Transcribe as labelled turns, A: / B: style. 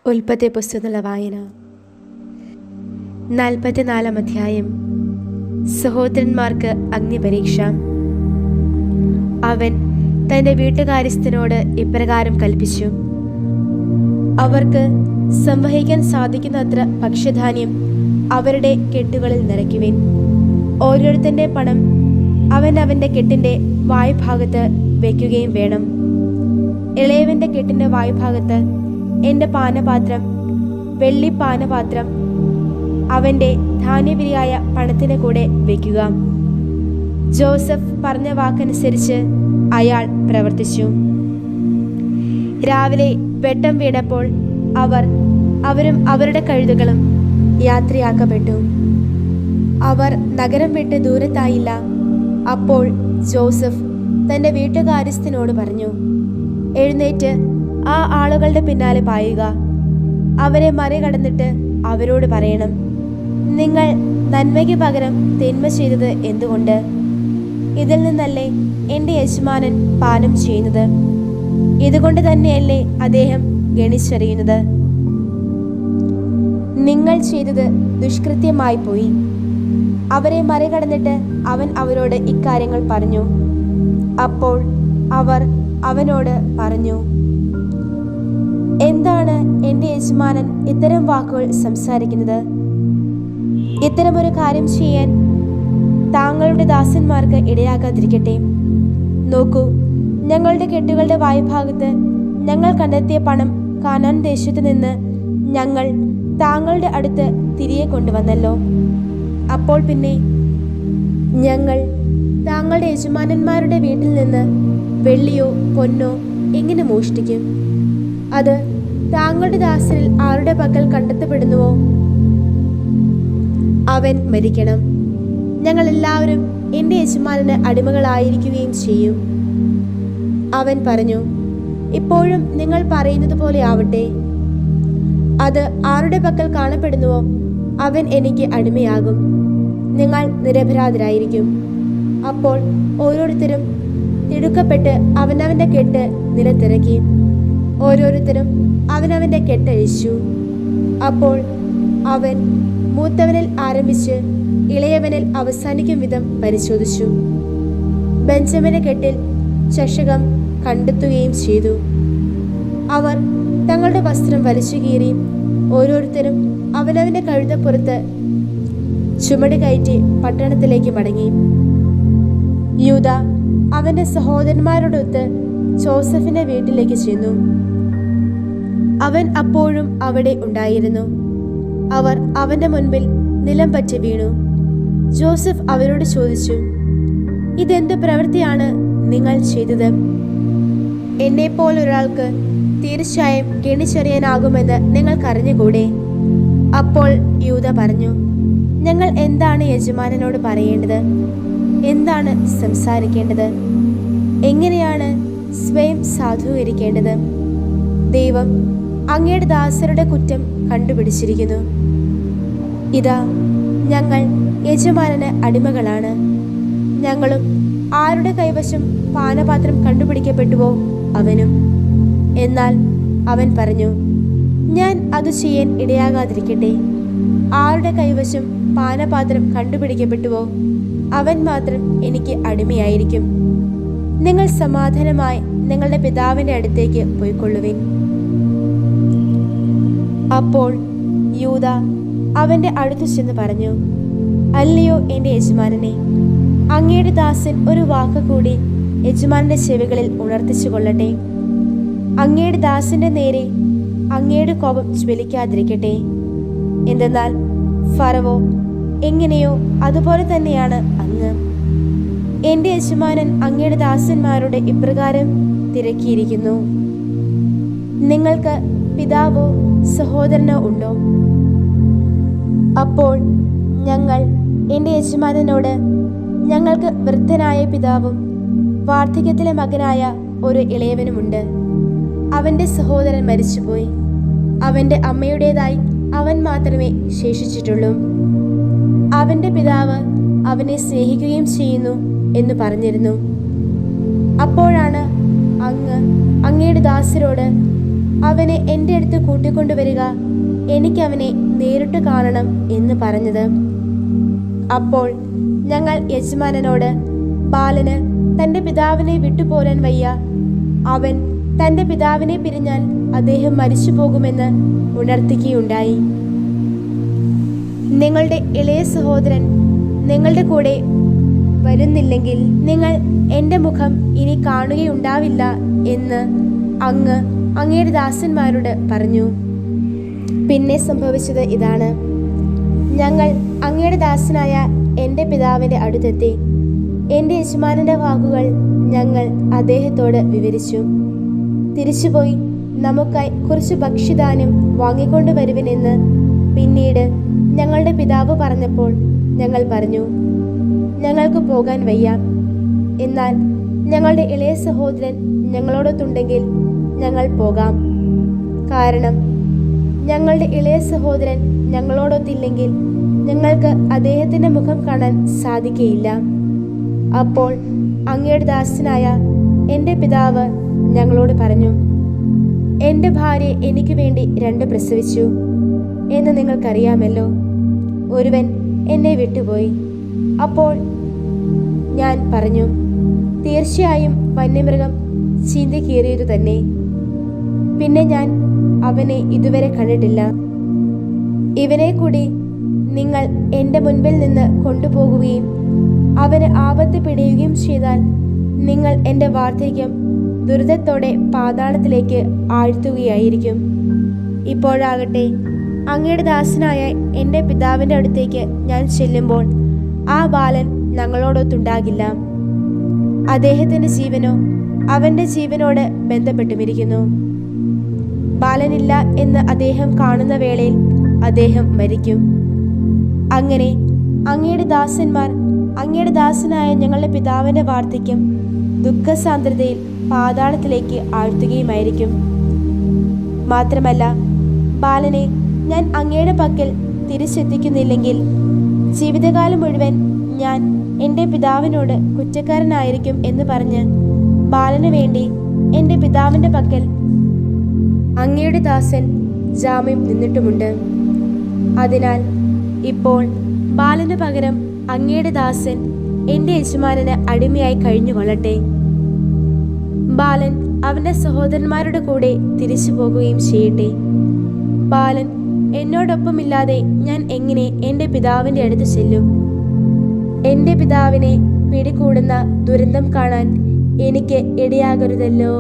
A: ഉൽപ്പത്തി പുസ്തകത്തിലുള്ള വായന 44 അധ്യായം. സഹോദരന്മാർക്ക് അഗ്നിപരീക്ഷ. അവൻ തൻ്റെ വീട്ടുകാര്യസ്ഥനോട് ഇപ്രകാരം കൽപ്പിച്ചു: അവർക്ക് സംവഹിക്കാൻ സാധിക്കുന്നത്ര ഭക്ഷ്യധാന്യം അവരുടെ കെട്ടുകളിൽ നിറയ്ക്കുവിൻ. ഓരോരുത്തൻ്റെ പണം അവൻ്റെ കെട്ടിൻ്റെ വായ്ഭാഗത്ത് വയ്ക്കുകയും വേണം. ഇളയവൻ്റെ കെട്ടിൻ്റെ വായ്ഭാഗത്ത് എൻ്റെ പാനപാത്രം, വെള്ളി പാനപാത്രം അവൻ്റെ ധാന്യവിരിയായ പണത്തിന് കൂടെ വയ്ക്കുക. ജോസഫ് പറഞ്ഞ വാക്കനുസരിച്ച് അയാൾ പ്രവർത്തിച്ചു. രാവിലെ വെട്ടം വീണപ്പോൾ അവരും അവരുടെ കഴുതകളും യാത്രയാക്കപ്പെട്ടു. അവർ നഗരം വിട്ട് ദൂരത്തായില്ല. അപ്പോൾ ജോസഫ് തൻ്റെ വീട്ടുകാര്യസ്ഥനോട് പറഞ്ഞു: എഴുന്നേറ്റ് ആ ആളുകളുടെ പിന്നാലെ പായുക. അവരെ മറികടന്നിട്ട് അവരോട് പറയണം: നിങ്ങൾ നന്മയ്ക്ക് പകരം തിന്മ ചെയ്തത് എന്തുകൊണ്ട്? ഇതിൽ നിന്നല്ലേ എൻ്റെ യജമാനൻ പാനം ചെയ്യുന്നത്? ഇതുകൊണ്ട് തന്നെയല്ലേ അദ്ദേഹം ഗണിച്ചറിയുന്നത്? നിങ്ങൾ ചെയ്തത് ദുഷ്കൃത്യമായി പോയി. അവരെ മറികടന്നിട്ട് അവൻ അവരോട് ഇക്കാര്യങ്ങൾ പറഞ്ഞു. അപ്പോൾ അവർ അവനോട് പറഞ്ഞു: എന്താണ് എൻ്റെ യജമാനൻ ഇത്തരം വാക്കുകൾ സംസാരിക്കുന്നത്? ഇത്തരമൊരു കാര്യം ചെയ്യാൻ താങ്കളുടെ ദാസന്മാർക്ക് ഇടയാകാതിരിക്കട്ടെ. നോക്കൂ, ഞങ്ങളുടെ കെട്ടുകളുടെ വായ്ഭാഗത്ത് ഞങ്ങൾ കണ്ടെത്തിയ പണം കാനാൻ ദേശത്ത് നിന്ന് ഞങ്ങൾ താങ്കളുടെ അടുത്ത് തിരികെ കൊണ്ടുവന്നല്ലോ. അപ്പോൾ പിന്നെ ഞങ്ങൾ താങ്കളുടെ യജമാനന്മാരുടെ വീട്ടിൽ നിന്ന് വെള്ളിയോ പൊന്നോ എങ്ങനെ മോഷ്ടിക്കും? അത് താങ്കളുടെ ദാസരിൽ ആരുടെ പക്കൽ കണ്ടെത്തപ്പെടുന്നുവോ അവൻ മരിക്കണം. ഞങ്ങൾ എല്ലാവരും എൻ്റെ യജമാനന് അടിമകളായിരിക്കുകയും ചെയ്യും. അവൻ പറഞ്ഞു: ഇപ്പോഴും നിങ്ങൾ പറയുന്നത് പോലെ ആവട്ടെ. അത് ആരുടെ പക്കൽ കാണപ്പെടുന്നുവോ അവൻ എനിക്ക് അടിമയാകും. നിങ്ങൾ നിരപരാധരായിരിക്കും. അപ്പോൾ ഓരോരുത്തരും തിടുക്കപ്പെട്ട് അവനവൻ്റെ കെട്ട് നിലത്തിറക്കി. ഓരോരുത്തരും അവനവൻ്റെ കെട്ടഴിച്ചു. അപ്പോൾ അവൻ മൂത്തവനിൽ ആരംഭിച്ച് ഇളയവനിൽ അവസാനിക്കും വിധം പരിശോധിച്ചു. ബെഞ്ചമിന്റെ കെട്ടിൽ ചഷകം കണ്ടെത്തുകയും ചെയ്തു. അവർ തങ്ങളുടെ വസ്ത്രം വലിച്ചു കീറി ഓരോരുത്തരും അവനവൻ്റെ കഴുതപ്പുറത്ത് ചുമട് കയറ്റി പട്ടണത്തിലേക്ക് മടങ്ങി. യൂദ അവൻ്റെ സഹോദരന്മാരോടൊത്ത് ജോസഫിന്റെ വീട്ടിലേക്ക് ചെന്നു. അവൻ അപ്പോഴും അവിടെ ഉണ്ടായിരുന്നു. അവർ അവന്റെ മുൻപിൽ നിലം പറ്റി വീണു. ജോസഫ് അവരോട് ചോദിച്ചു: ഇതെന്ത് പ്രവൃത്തിയാണ് നിങ്ങൾ ചെയ്തത്? എന്നെപ്പോലൊരാൾക്ക് തീർച്ചയായും ഗണിച്ചറിയാനാകുമെന്ന് നിങ്ങൾക്കറിഞ്ഞുകൂടെ? അപ്പോൾ യൂദ പറഞ്ഞു: ഞങ്ങൾ എന്താണ് യജമാനനോട് പറയേണ്ടത്? എന്താണ് സംസാരിക്കേണ്ടത്? എങ്ങനെയാണ് സ്വയം സാധൂകരിക്കേണ്ടത്? ദൈവം അങ്ങയുടെ ദാസരുടെ കുറ്റം കണ്ടുപിടിച്ചിരിക്കുന്നു. ഇതാ, ഞങ്ങൾ യജമാനന് അടിമകളാണ്. ഞങ്ങളും ആരുടെ കൈവശം പാനപാത്രം കണ്ടുപിടിക്കപ്പെട്ടുവോ അവനും. എന്നാൽ അവൻ പറഞ്ഞു: ഞാൻ അത് ചെയ്യാൻ ഇടയാകാതിരിക്കട്ടെ. ആരുടെ കൈവശം പാനപാത്രം കണ്ടുപിടിക്കപ്പെട്ടുവോ അവൻ മാത്രം എനിക്ക് അടിമയായിരിക്കും. നിങ്ങൾ സമാധാനമായി നിങ്ങളുടെ പിതാവിൻ്റെ അടുത്തേക്ക് പോയിക്കൊള്ളുവിൻ. അപ്പോൾ യൂദ അവൻ്റെ അടുത്തു ചെന്ന് പറഞ്ഞു: അല്ലയോ എൻ്റെ യജമാനനെ, അങ്ങയുടെ ദാസൻ ഒരു വാക്ക് കൂടി യജമാനന്റെ ചെവികളിൽ ഉണർത്തിച്ചു കൊള്ളട്ടെ. അങ്ങയുടെ ദാസന്റെ നേരെ അങ്ങയുടെ കോപം ജ്വലിക്കാതിരിക്കട്ടെ. എന്തെന്നാൽ ഫറവോ എങ്ങനെയോ അതുപോലെ തന്നെയാണ് അങ്ങ്. എൻ്റെ യജമാനൻ അങ്ങയുടെ ദാസന്മാരോട് ഇപ്രകാരം തിരക്കിയിരിക്കുന്നു: നിങ്ങൾക്ക് പിതാവോ സഹോദരനോ ഉണ്ടോ? അപ്പോൾ ഞങ്ങൾ എൻ്റെ യജമാനനോട്: ഞങ്ങൾക്ക് വൃദ്ധനായ പിതാവും വാർദ്ധക്യത്തിലെ മകനായ ഒരു ഇളയവനുമുണ്ട്. അവൻ്റെ സഹോദരൻ മരിച്ചുപോയി. അവൻ്റെ അമ്മയുടേതായി അവൻ മാത്രമേ ശേഷിച്ചിട്ടുള്ളൂ. അവൻ്റെ പിതാവ് അവനെ സ്നേഹിക്കുകയും ചെയ്യുന്നു എന്ന് പറഞ്ഞിരുന്നു. അപ്പോഴാണ് അങ്ങ് അങ്ങയുടെ ദാസരോട് അവനെ എൻ്റെ അടുത്ത് കൂട്ടിക്കൊണ്ടുവരിക, എനിക്കവനെ നേരിട്ട് കാണണം എന്ന് പറഞ്ഞത്. അപ്പോൾ ഞങ്ങൾ യജമാനനോട്, ബാലന് തൻ്റെ പിതാവിനെ വിട്ടുപോരാൻ വയ്യ, അവൻ തൻ്റെ പിതാവിനെ പിരിഞ്ഞാൽ അദ്ദേഹം മരിച്ചു പോകുമെന്ന് ഉണർത്തുകയുണ്ടായി. നിങ്ങളുടെ ഇളയ സഹോദരൻ നിങ്ങളുടെ കൂടെ വരുന്നില്ലെങ്കിൽ നിങ്ങൾ എൻ്റെ മുഖം ഇനി കാണുകയുണ്ടാവില്ല എന്ന് അങ്ങയുടെ ദാസന്മാരോട് പറഞ്ഞു. പിന്നെ സംഭവിച്ചത് ഇതാണ്. ഞങ്ങൾ അങ്ങയുടെ ദാസനായ എൻ്റെ പിതാവിൻ്റെ അടുത്തെത്തി. എൻ്റെ യജമാനൻ്റെ വാക്കുകൾ ഞങ്ങൾ അദ്ദേഹത്തോട് വിവരിച്ചു. തിരിച്ചുപോയി നമുക്കായി കുറച്ച് ഭക്ഷ്യധാന്യം വാങ്ങിക്കൊണ്ട് വരുവിനെന്ന് പിന്നീട് ഞങ്ങളുടെ പിതാവ് പറഞ്ഞപ്പോൾ ഞങ്ങൾ പറഞ്ഞു, ഞങ്ങൾക്ക് പോകാൻ വയ്യ. എന്നാൽ ഞങ്ങളുടെ ഇളയ സഹോദരൻ ഞങ്ങളോടൊത്തുണ്ടെങ്കിൽ ഞങ്ങൾ പോകാം. കാരണം ഞങ്ങളുടെ ഇളയ സഹോദരൻ ഞങ്ങളോടൊത്തില്ലെങ്കിൽ ഞങ്ങൾക്ക് അദ്ദേഹത്തിൻ്റെ മുഖം കാണാൻ സാധിക്കുകയില്ല. അപ്പോൾ അങ്ങയുടെ ദാസനായ എൻ്റെ പിതാവ് ഞങ്ങളോട് പറഞ്ഞു, എൻ്റെ ഭാര്യ എനിക്ക് വേണ്ടി 2 പ്രസവിച്ചു എന്ന് നിങ്ങൾക്കറിയാമല്ലോ. ഒരുവൻ എന്നെ വിട്ടുപോയി. അപ്പോൾ ഞാൻ പറഞ്ഞു, തീർച്ചയായും വന്യമൃഗം ചീന്തി കീറിയതു തന്നെ. പിന്നെ ഞാൻ അവനെ ഇതുവരെ കണ്ടിട്ടില്ല. ഇവനെ കൂടി നിങ്ങൾ എൻ്റെ മുൻപിൽ നിന്ന് കൊണ്ടുപോകുകയും അവന് ആപത്ത് പിടിയുകയും ചെയ്താൽ നിങ്ങൾ എൻ്റെ വാർദ്ധക്യം ദുരിതത്തോടെ പാതാളത്തിലേക്ക് ആഴ്ത്തുകയായിരിക്കും. ഇപ്പോഴാകട്ടെ അങ്ങയുടെ ദാസനായ എൻ്റെ പിതാവിൻ്റെ അടുത്തേക്ക് ഞാൻ ചെല്ലുമ്പോൾ ആ ബാലൻ ഞങ്ങളോടൊത്തുണ്ടാകില്ല. അദ്ദേഹത്തിൻ്റെ ജീവനോ അവൻ്റെ ജീവനോട് ബന്ധപ്പെട്ടുമിരിക്കുന്നു. ബാലനില്ല എന്ന് അദ്ദേഹം കാണുന്ന വേളയിൽ അദ്ദേഹം മരിക്കും. അങ്ങനെ അങ്ങയുടെ ദാസന്മാർ അങ്ങയുടെ ദാസനായ ഞങ്ങളുടെ പിതാവിൻ്റെ വാർദ്ധക്യം ദുഃഖസാന്ദ്രതയിൽ പാതാളത്തിലേക്ക് ആഴ്ത്തുകയുമായിരിക്കും. മാത്രമല്ല, ബാലനെ ഞാൻ അങ്ങയുടെ പക്കൽ തിരിച്ചെത്തിക്കുന്നില്ലെങ്കിൽ ജീവിതകാലം മുഴുവൻ ഞാൻ എൻ്റെ പിതാവിനോട് കുറ്റക്കാരനായിരിക്കും എന്ന് പറഞ്ഞ് ബാലന് വേണ്ടി എൻ്റെ പിതാവിൻ്റെ പക്കൽ അങ്ങയുടെ ദാസൻ ജാമ്യം നിന്നിട്ടുമുണ്ട്. അതിനാൽ ഇപ്പോൾ ബാലന് പകരം അങ്ങയുടെ ദാസൻ എൻ്റെ യജമാനന് അടിമയായി കഴിഞ്ഞു കൊള്ളട്ടെ. ബാലൻ അവൻ്റെ സഹോദരന്മാരുടെ കൂടെ തിരിച്ചു പോകുകയും ചെയ്യട്ടെ. ബാലൻ എന്നോടൊപ്പമില്ലാതെ ഞാൻ എങ്ങനെ എൻ്റെ പിതാവിൻ്റെ അടുത്ത് ചെല്ലും? എൻ്റെ പിതാവിനെ പിടികൂടുന്ന ദുരന്തം കാണാൻ എനിക്ക് ഇടയാകരുതല്ലോ.